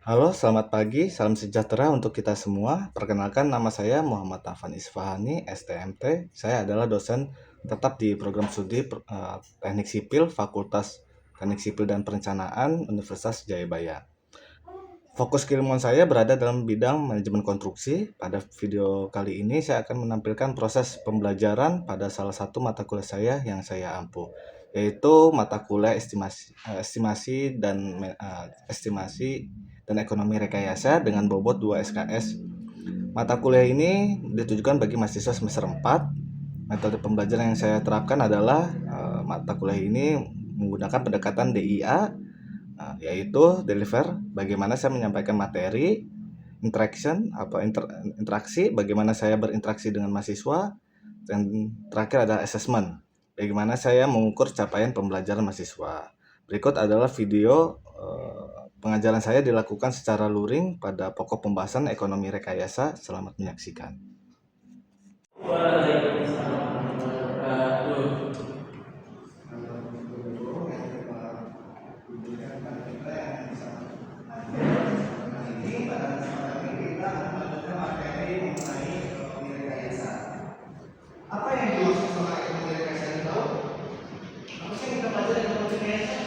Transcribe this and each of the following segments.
Halo, selamat pagi, salam sejahtera untuk kita semua. Perkenalkan, nama saya Muhammad Afan Isfahani, STMT. Saya adalah dosen tetap di program studi Teknik Sipil, Fakultas Teknik Sipil dan Perencanaan, Universitas Jayabaya. Fokus keilmuan saya berada dalam bidang manajemen konstruksi. Pada video kali ini saya akan menampilkan proses pembelajaran pada salah satu mata kuliah saya yang saya ampu, yaitu mata kuliah estimasi dan ekonomi rekayasa dengan bobot 2 SKS. Mata kuliah ini ditujukan bagi mahasiswa semester 4. Metode pembelajaran yang saya terapkan adalah mata kuliah ini menggunakan pendekatan DIA, yaitu deliver, bagaimana saya menyampaikan materi, interaction atau interaksi, bagaimana saya berinteraksi dengan mahasiswa, dan terakhir ada assessment, bagaimana saya mengukur capaian pembelajaran mahasiswa. Berikut adalah video pengajaran saya dilakukan secara luring pada pokok pembahasan ekonomi rekayasa. Selamat menyaksikan. Waalaikumsalam warahmatullahi wabarakatuh. Apa yang dimaksud sama ekonomi rekayasa ini tahu? Apa sih yang kita pelajari ekonomi rekayasa?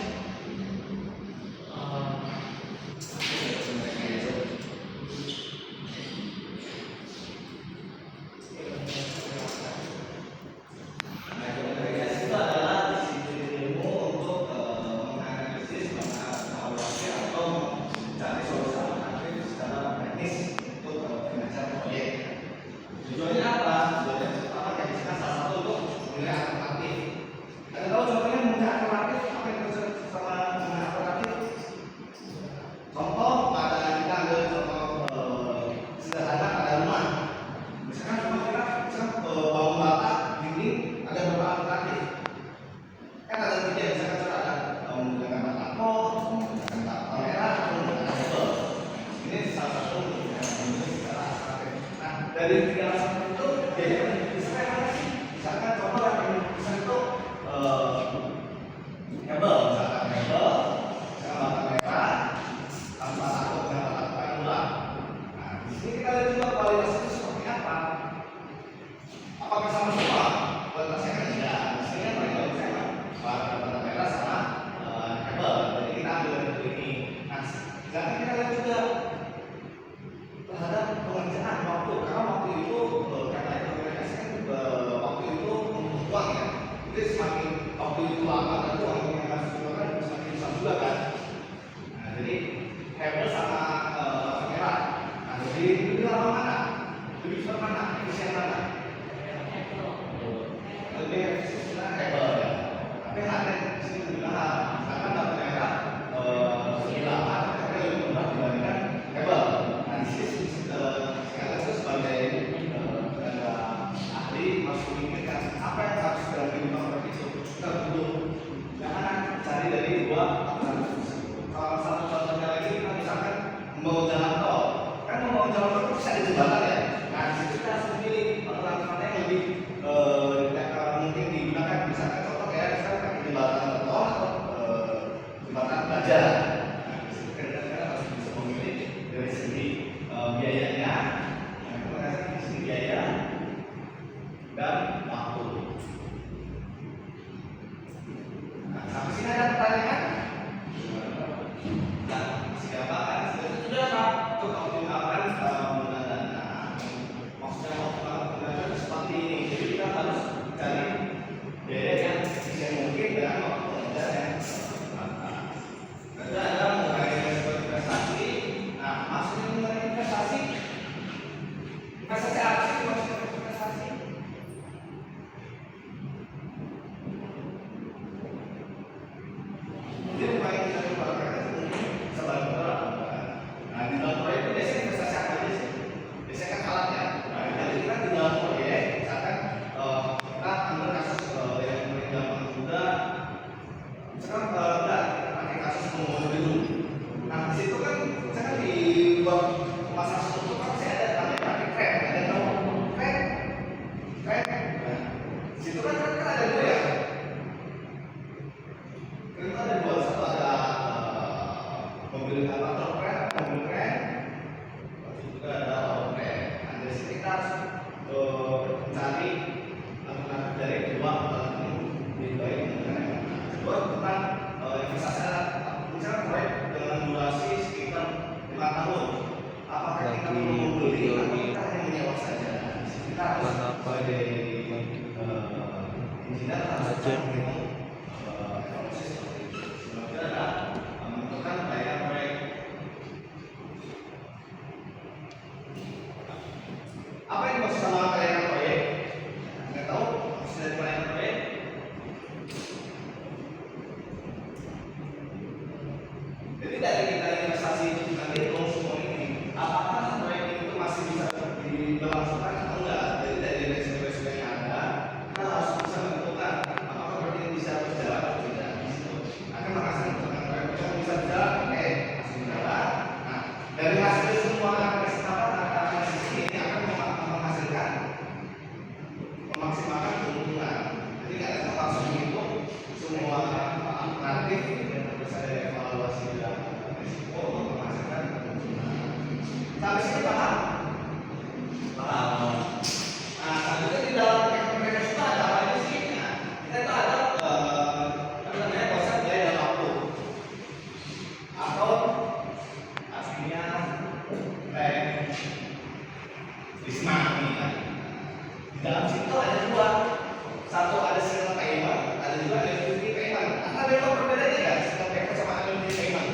Ekonomi rekayasa itu adalah disiplin ilmu untuk menganalisis, mengevaluasi atau mencari solusi alternatif secara teknis untuk financial proyek. Tujuannya apa? Tujuannya pertama kayak misalkan salah satu untuk menilai alternatif. Ada tahu contohnya menilai alternatif apa yang dimaksud sama menilai alternatif? Contoh pada kita ambil contoh sederhana pada rumah. Misalkan rumah kita misalkan bangun bata, dinding, ada beberapa alternatif. Kan ada tiga, misalkan contoh ada menggunakan bata pot, menggunakan bata merah, atau menggunakan hebel. Ini salah satu yang secara alternatif. Nah, dari tiga alasan itu biasanya misalkan mana sih? Misalkan contoh yang bisa itu hebel, misalkan hebel, misalkan bata merah, tanpa takut dengan bata ular. Nah, di sini kita lihat juga kualitasnya itu seperti apa. Apakah sama semua? Kualitasnya kan tidak. Misalnya mereka bisa bata merah sama hebel. Jadi kita ambil dari ini. Nah, sekarang kita lihat juga terhadap pengerjaan waktu, karena waktu itu karena ekonomi rekayasa kan waktu itu membutuhkan uang ya. Jadi semakin waktu itu lama dan uang yang harus dikeluarkan semakin besar juga kan. Nah, jadi hebel sama merah. Nah, jadi lebih lama mana? Lebih cepat mana? Efisien mana? Lebih efisien hebel ya. Tapi harganya di sini lebih mahal. Karena batu merah lebih lama, tapi lebih murah dibandingkan hebel. Nah, di sini sekarang itu sebagai tenaga ahli harus memikirkan apa yang harus dilakukan seperti itu. Kita butuh jangan cari dari dua alternatif tersebut. Kalau satu contohnya lagi kita misalkan membangun jalan tol, kan membangun jalan tol bisa di jembatan ya. Nah, di situ kita harus memilih alternatif yang lebih mungkin digunakan. Misalkan contoh kayak misalkan pakai jembatan tol atau jembatan baja. Nah, di situ kita harus bisa memilih dari segi biayanya, dari segi biaya dan waktu. Nah, sampai sini ada pertanyaan? Nah, masih gampang kan? Sudah apa? Untuk optimalkan penggunaan dana harus sebagai engineer harus minum evaluasi seperti itu. Selanjutnya adalah menentukan pelayanan proyek. Apa yang dimaksud sama pelayanan proyek? Nggak tahu maksud dari pelayanan proyek? Jadi dari kita investasi itu nanti hitung semua ini, apakah proyek itu masih bisa diberlangsungkan atau enggak? Jadi dari resiko-resiko yang ada, kita harus bisa menentukan apakah proyek ini bisa berjalan atau tidak. Di situ akan menghasilkan proyek yang bisa berjalan, oke, masih berjalan. Nah, dari hasil semua analisis ini akan menghasilkan memaksimalkan keuntungan. Jadi kita langsung menghitung semua alternatif yang bisa dievaluasi dan risiko untuk menghasilkan keuntungan. Sampai sini paham? Paham. Nah, selanjutnya di dalam ekonomi itu ada apa aja sih? Nah, kita itu ada apa namanya konsep biaya dalam waktu atau artinya Wisma ini kan. Di dalam situ ada dua, satu ada single payment, ada juga annuity payment. Anda tahu perbedaannya nggak single payment sama annuity payment?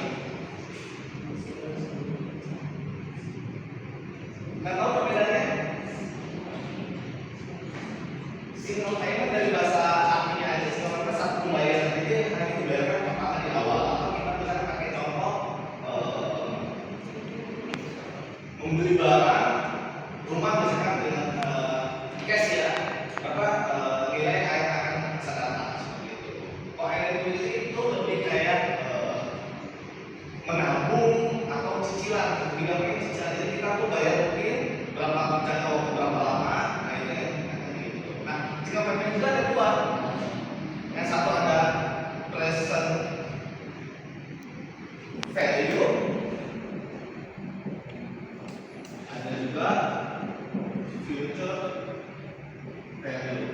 Nggak tahu perbedaannya? Single payment dari bahasa artinya aja, single payment satu pembayaran aja yang hanya dibayarkan pertama di awal. Atau kita bisa pakai contoh membeli barang rumah misalkan dengan cash ya, nilai yang akan bisa datang seperti itu. Kalau annuity itu lebih kayak menabung atau cicilan, bilangnya cicilan. Jadi kita tuh bayar mungkin berapa jangka waktu berapa lama, nah itu yang gitu. Nah, jika payment juga ada dua, yang satu ada present value, ada juga future value.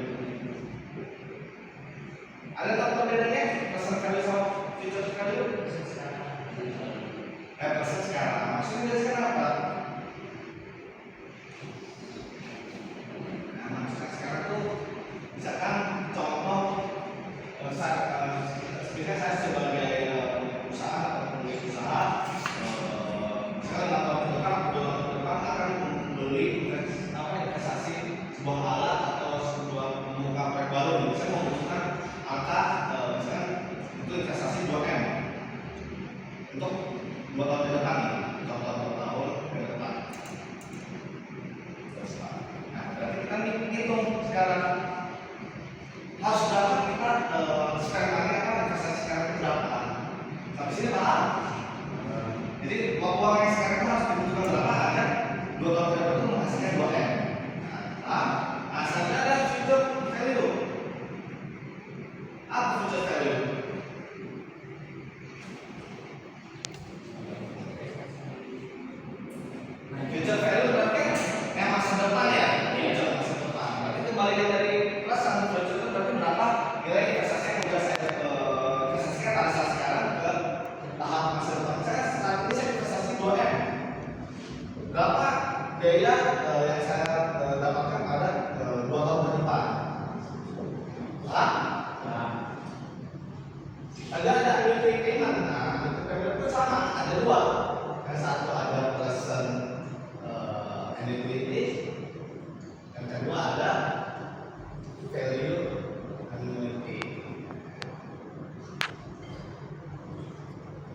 Ada tahu perbedaannya present value sama future value? Present sekarang. Maksudnya dari sekarang apa? Nah, maksudnya sekarang tuh misalkan contoh saya sebagai usaha atau pemilik usaha misalkan 5 tahun ke depan, 2 tahun ke depan akan membeli investasi sebuah alat atau sebuah membuka proyek baru. Saya membutuhkan angka misalkan itu investasi 2M untuk 2 tahun ke depan, contoh 2 tahun ke depan. Nah, berarti kita hitung sekarang harus berapa kita spend money apa investasi sekarang itu berapa? Sampai sini paham? Jadi uang yang sekarang itu harus dibutuhkan berapa? Ada 2 tahun ke depan itu menghasilkan 2M. Nah, asalnya ada future value. Apa future value? Future value berarti yang masa depan ya? Iya, masa depan. Berarti kembalian dari plus sama future itu berarti berapa nilai investasi yang sudah saya investasikan pada saat sekarang ke tahap masa depan. Saya saat ini saya investasi 2M. Berapa biaya yang saya dapatkan pada 2 tahun ke depan? Ada annuity payment. Nah, annuity payment itu sama, ada dua. Yang satu ada present annuity, yang kedua ada value annuity.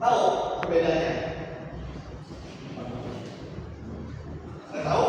Tahu perbedaannya? Nggak tahu?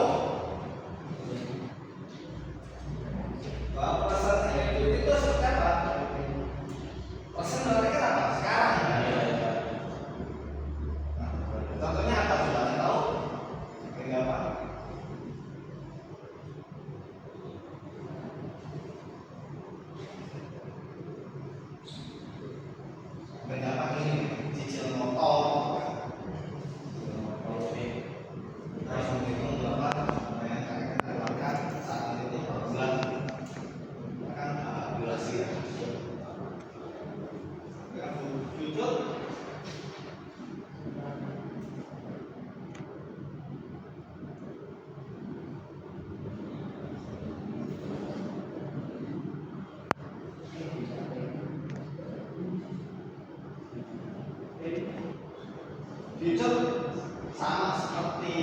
sama seperti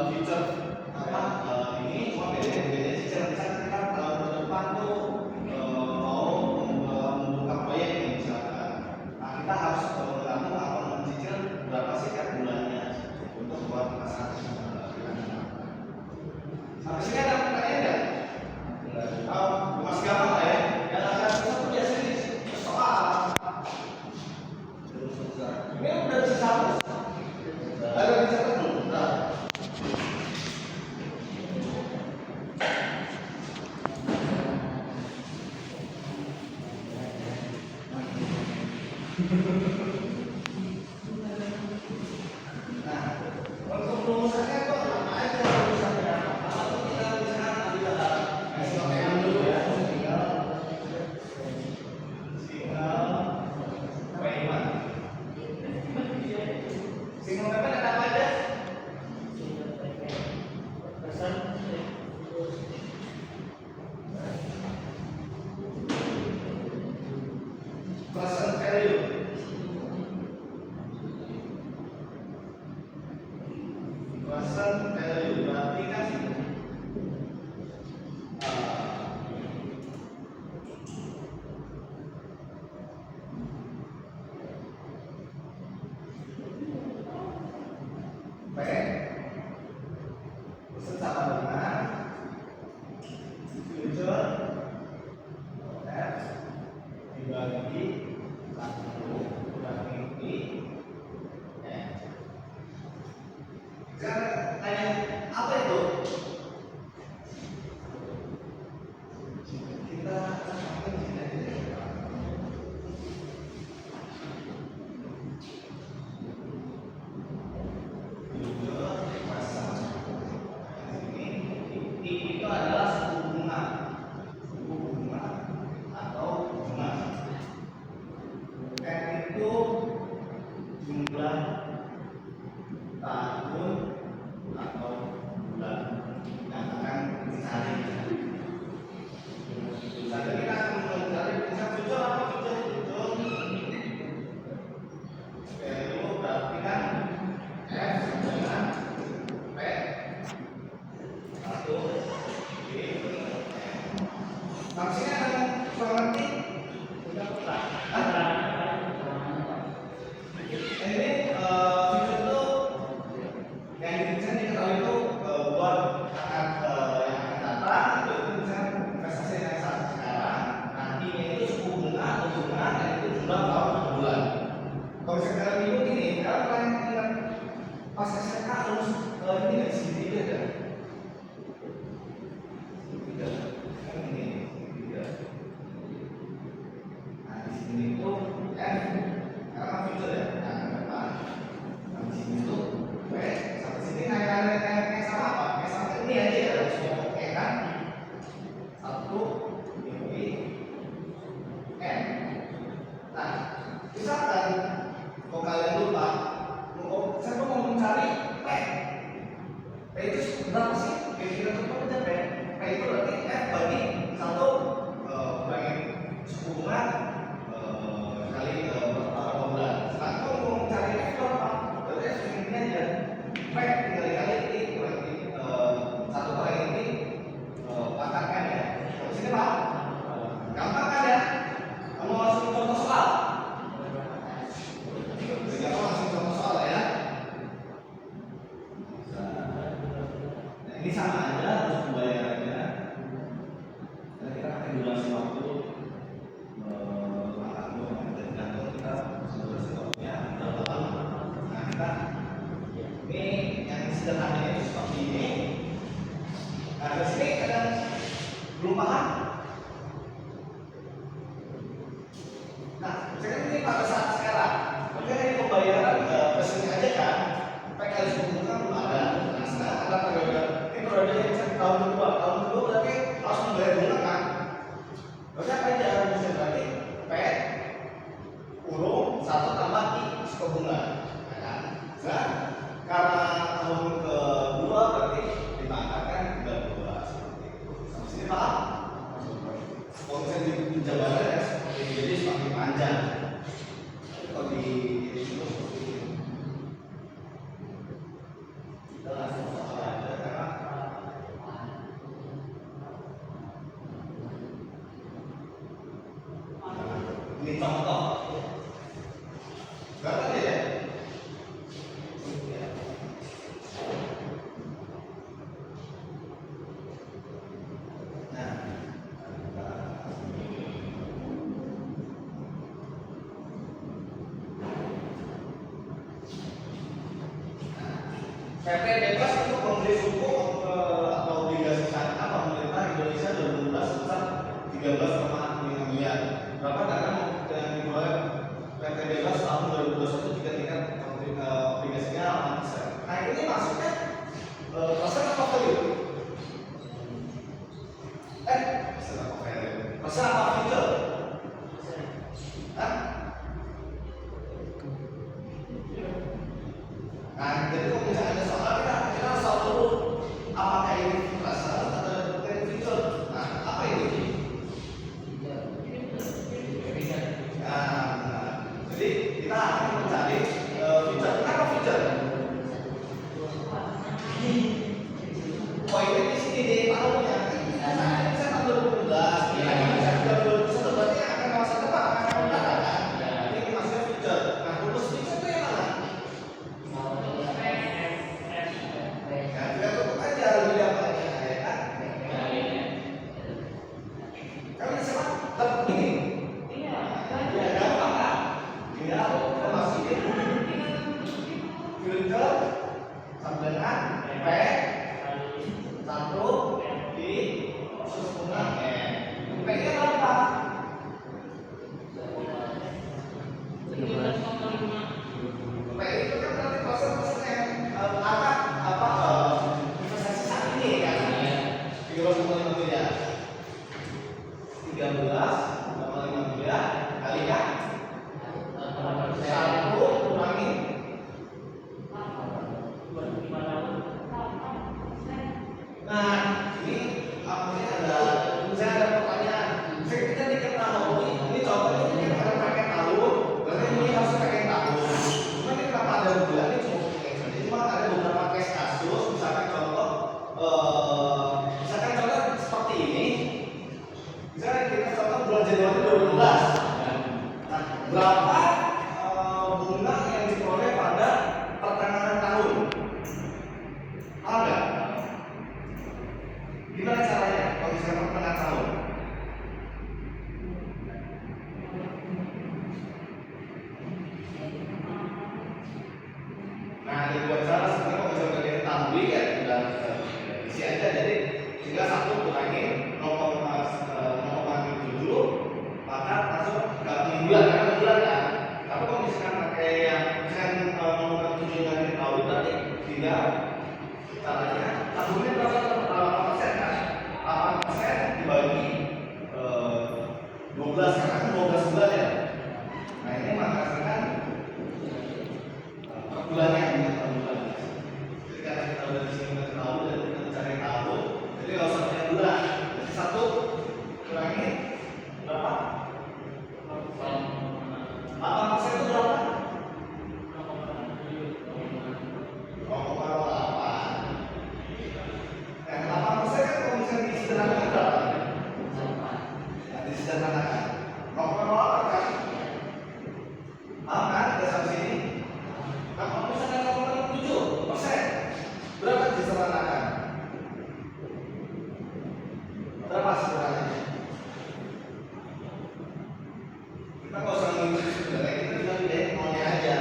future ini, cuma bedanya cicil. Misalnya kita tahun depan tuh mau membuka proyek nih misalkan, nah kita harus menabung atau mencicil berapa sih tiap bulannya untuk buat pasar. Sampai sini ada pertanyaan nggak? Oh, masih gampang lah ya. Yang agak susah tuh biasanya di soal. Ini udah bisa hapus. Ada dicatat belum? Udah. Nah, untuk rumusannya kok apa aja rumusannya? Kalau kita misalkan ada SOM dulu ya, signal payment. Signal payment ada apa aja? Present value. Present value berarti kan P sama dengan future F dibagi 1 dibagi N. Sekarang tanya apa itu? Kita sampai di sini aja. Itu adalah suku bunga atau bunga. N itu jumlah tahun atau bulan yang akan dicari. Jadi kita akan mencari misal future apa future value berarti kan F dengan P 1 D. Maksudnya ada mengerti? Ini future itu yang bisa diketahui itu buat yang akan datang, itu bisa investasi yang saat sekarang. Nantinya itu suku bunga atau bunga dan itu jumlah tahun atau bulan. Kalau sekarang minggu ini, kalau kalian ingat pas SMA harus ini nggak segitiga ada. Segitiga, kan ini segitiga. Nah di sini itu F, karena future ya, nah ke depan. Nah di sini tuh P sampai sini naik sama apa? Naik sama ini aja ya, harus oke kan? 1 dibagi N. Nah, misalkan kalau kalian lupa, saya mau mencari P. P itu berapa sih? Kira-kira itu berapa P? P itu berarti F bagi 1 bagi suku bunga kali berapa bulan. Sekarang kalau mau mencari F berapa? Berarti F ini aja. P tinggal dikali ini berarti 1 kali ini pangkatkan ya. Kalau sini Pak, gampang kan ya? Kamu langsung contoh soal. Jadi kamu langsung contoh soal ya. Nah, ini sama aja harus pembayarannya. Dan kita pakai durasi waktu tergantung kita durasi waktunya berapa lama. Nah kita ini yang sederhananya itu seperti ini. Nah di sini kadang belum paham. Nah misalkan ini pada saat sekarang, maka ini pembayaran kesini aja kan, pakai kali suku bunga belum ada. Nah sekarang ada periode, ini periode yang bisa tahun kedua berarti harus membayar bunga kan? Berarti apa aja bisa berarti P kurung 1 tambah I suku bunga, ya kan? Nah karena tahun kedua berarti dipangkatkan 32 seperti itu. Sampai sini paham? Kalau misalnya di penjabaran ya seperti ini, jadi semakin panjang. Kalau di sini seperti ini. PT bebas untuk membeli suku atau obligasi syariah pemerintah Indonesia 2012 sebesar 13,5 miliar. Berapa dana yang dimulai PT bebas tahun 2021 jika tingkat obligasinya 8%. Nah ini maksudnya persen apa value? Persen apa value? Persen apa future? Hah? Nah, jadi kalau misalnya ada soal kita harus tahu dulu apakah ini persen atau future. Nah, apa ini? Nah, jadi kita akan mencari future. Kenapa future? Poinnya di sini di tahunnya. Nah, saya tahun 2012, ini saya 2021 berarti akan masa depan akan datang kan? Ini maksudnya future. Nah, rumus future itu yang mana? Ya, kita tutup aja lebih apa ya kan? Kamu siapa? Tetap ini. Ya, gampang kan? Tinggal kita masukin filter sama dengan P 1 di susunan N. P nya berapa? P itu kan berarti persen apa investasi saat ini kan? 3,5 miliar. 13,5 miliar kali kan? 1 kurangi nah, ini artinya saya ada pertanyaan. Saya tidak diketahui. Ini contohnya ini ada pakai tahun, berarti ini harus pakai tahun. Cuma ini kenapa ada bulan ini cuma pakai saja. Cuma ada beberapa case kasus, misalkan contoh seperti ini. Misalkan kita contoh bulan Januari 2012. Nah, berapa bunga yang diperoleh pada pertengahan tahun? Ada? Gimana caranya kalau misalnya pertengahan tahun? Nah, ada dua cara sebenarnya kalau misalnya kita tabuli ya tinggal isi aja. Jadi tinggal 1 kurangi 0,7 maka langsung ke bulan karena bulan kan. Tapi kalau misalkan pakai yang misalkan 0,7 dari tahun berarti tinggal caranya tahunnya berapa? 8% kan? 8% dibagi 12 karena kan 12 bulan ya. Nah ini menghasilkan per bulannya per bulan. Jadi karena kita udah di sini tahu dan kita mencari tahu, jadi nggak usah pakai bulan. Jadi 1 kurangi berapa? 8% itu berapa? 0,8. Yang 8% kan kalau misalnya disederhanakan berapa? Nah, disederhanakan 0,8 kan? Kan? Kita sampai sini. Nah, kalau misalnya 0,7%, berapa disederhanakan? Berapa sederhananya? Kita nggak usah mengikuti sebenarnya, kita tinggal pilih nolnya aja.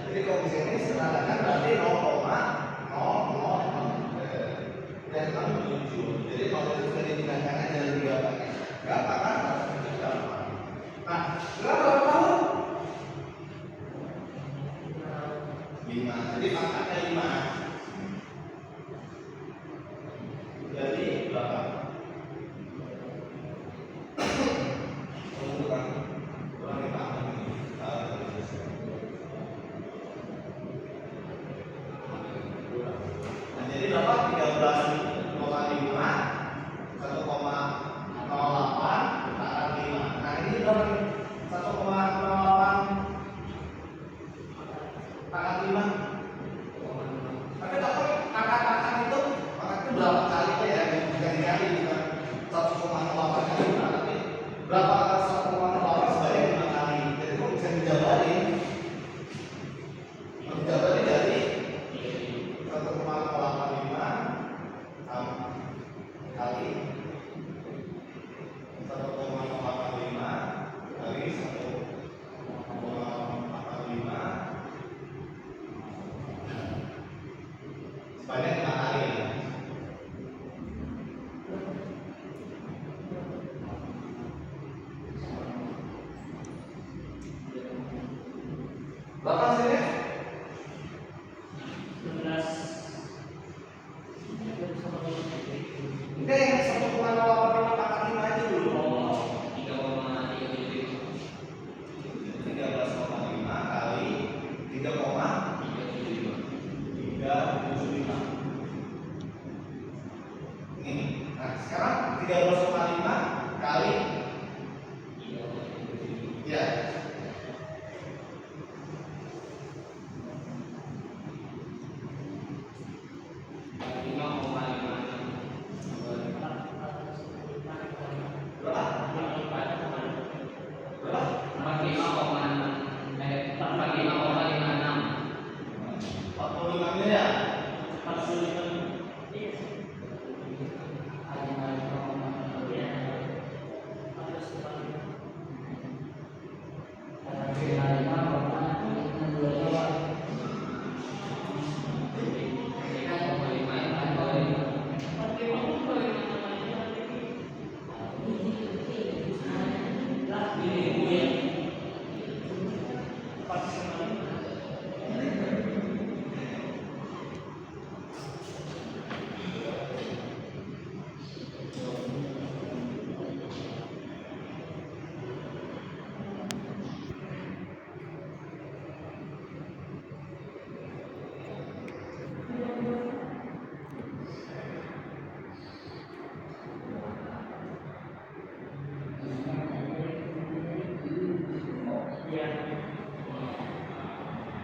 Jadi kalau misalnya ini sederhanakan berarti 0,007. Jadi nol itu sudah ditinggalkan aja lebih gampang. Gampang kan? Gampang. Nah, berapa tahun? 5. Jadi pangkatnya 5. Jadi berapa? Kurangi pangkat ini. Nah, jadi berapa? 13,5 1,08 pangkat 5. Nah, ini berapa nih? 1,08 pangkat 5. Tapi tahu pangkat itu berapa kali ya? Dikali bukan 1,08 kali 5, tapi berapa 1,08 sebanyak 5 kali. Jadi kalau bisa dijabarin dari 1,85 kali 1,85 kali 1,85 banyak 5 kali ya. Berapa hasilnya? 11. Enggak, yang 1,085 pangkat 5 aja dulu. Oh, 3,375. 13,5 kali 3,375. Ini. Nah, sekarang 13,5 kali ya. Berapa? Berapa? 45 miliar.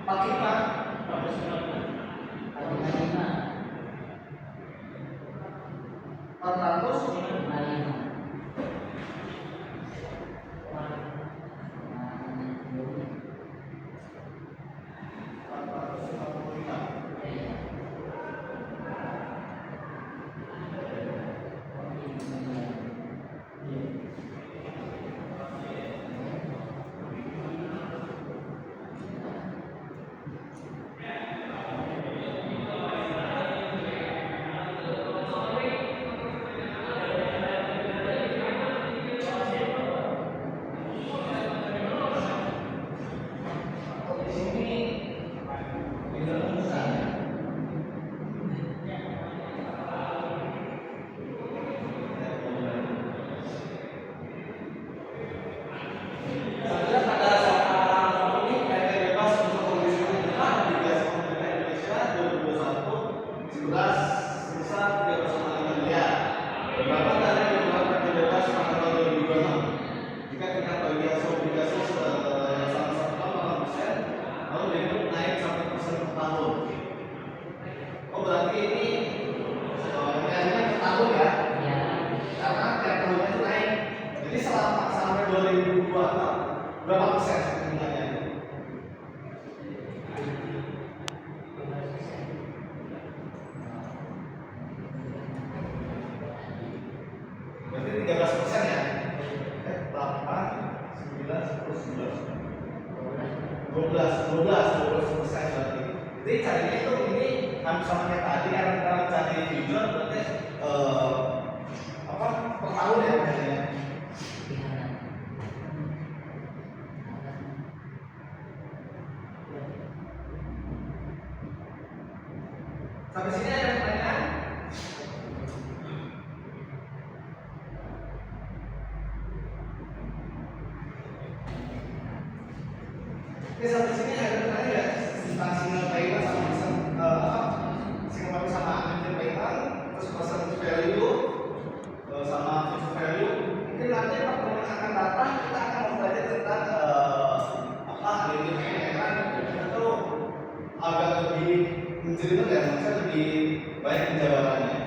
Pakai Pak. 400. Berapa persen sebenarnya? Berarti 13% ya? 8, 9, 10, 11, 12% berarti. Jadi carinya itu ini hampir sama kayak tadi karena kita mencari tujuan berarti apa per tahun ya biasanya. Sampai sini ada pertanyaan? Oke, sampai sini ada pertanyaan nggak? Tentang single payment sama single payment sama unlimited payment, terus percentage value sama future value. Mungkin nanti pertemuan akan datang kita akan mempelajari tentang unlimited payment. Kita tuh agak lebih menceritakan ya, maksudnya lebih banyak penjabarannya.